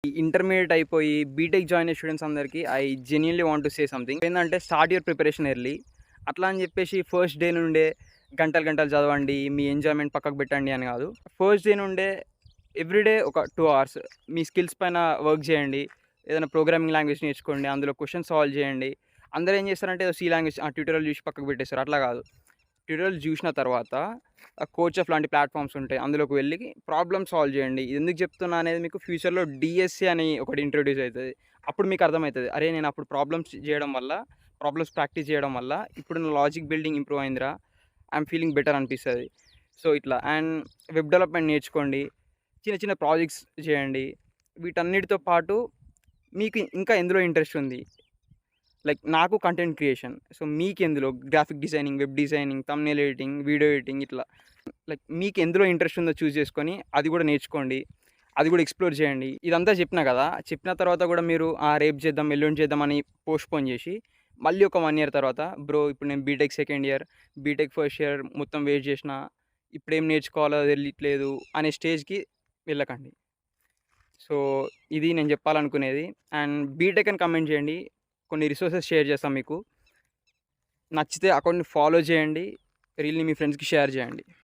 Intermediate అయిపోయి BTech join అయ్యే students అందరికీ I genuinely want to say something. ఏందంటే స్టార్ట్ యువర్ ప్రిపరేషన్ ఎర్లీ. అట్లా అని చెప్పేసి ఫస్ట్ డే నుండే గంటలు గంటలు చదవండి, మీ ఎంజాయ్‌మెంట్ పక్కకు పెట్టండి అని కాదు. ఫస్ట్ డే నుండే ఎవ్రీడే ఒక 2 అవర్స్ మీ స్కిల్స్ పైన వర్క్ చేయండి. ఏదైనా ప్రోగ్రామింగ్ లాంగ్వేజ్ నేర్చుకోండి. అందులో క్వెషన్స్ సాల్వ్ చేయండి. అందరూ ఏం చేస్తారంటే సి లాంగ్వేజ్ ట్యూటోరియల్ చూసి పక్కకు పెట్టేస్తారు. అట్లా కాదు. ట్యూటోరియల్ చూసిన తర్వాత కోచ్ఎఫ్ లాంటి ప్లాట్‌ఫామ్స్ ఉంటాయి. అందులోకి వెళ్ళి ప్రాబ్లమ్ సాల్వ్ చేయండి. ఇది ఎందుకు చెప్తున్నా అనేది మీకు ఫ్యూచర్‌లో డీఎస్సీ అని ఒకటి ఇంట్రొడ్యూస్ అయితది. అప్పుడు మీకు అర్థమైతది. అరే! నేను అప్పుడు ప్రాబ్లమ్స్ ప్రాక్టీస్ చేయడం వల్ల ఇప్పుడు నా లాజిక్ బిల్డింగ్ ఇంప్రూవ్ అయిందిరా. ఐయామ్ ఫీలింగ్ బెటర్ అనిపిస్తది. సో, ఇట్లా అండ్ వెబ్ డెవలప్‌మెంట్ నేర్చుకోండి. చిన్న చిన్న ప్రాజెక్ట్స్ చేయండి. వీటన్నిటితో పాటు మీకు ఇంకా ఎందులో ఇంట్రెస్ట్ ఉంది? లైక్ నాకు కంటెంట్ క్రియేషన్. సో, మీకెందులో graphic designing, web designing, thumbnail editing, video editing ఇట్లా. లైక్ మీకెందులో ఇంట్రెస్ట్ ఉందో చూజ్ చేసుకొని అది కూడా నేర్చుకోండి. అది కూడా ఎక్స్‌ప్లోర్ చేయండి. ఇదంతా చెప్పినా కదా! చెప్పిన తర్వాత కూడా మీరు రేపు చేద్దాం, ఎల్లుండి చేద్దాం అని పోస్ట్‌పోన్ చేసి మళ్ళీ ఒక 1 ఇయర్ తర్వాత బ్రో ఇప్పుడు నేను BTech second year, BTech first year మొత్తం వేస్ట్ చేసినా. ఇప్పుడేం నేర్చుకోవాలో తెలియట్లేదు అనే స్టేజ్‌కి వెళ్ళకండి. సో, ఇది నేను చెప్పాలనుకునేది. అండ్ బీటెక్ అని కామెంట్ చేయండి. కొన్ని రిసోర్సెస్ షేర్ చేస్తాం మీకు. నచ్చితే అకౌంట్‌ని ఫాలో చేయండి. రీల్‌ని మీ ఫ్రెండ్స్‌కి షేర్ చేయండి.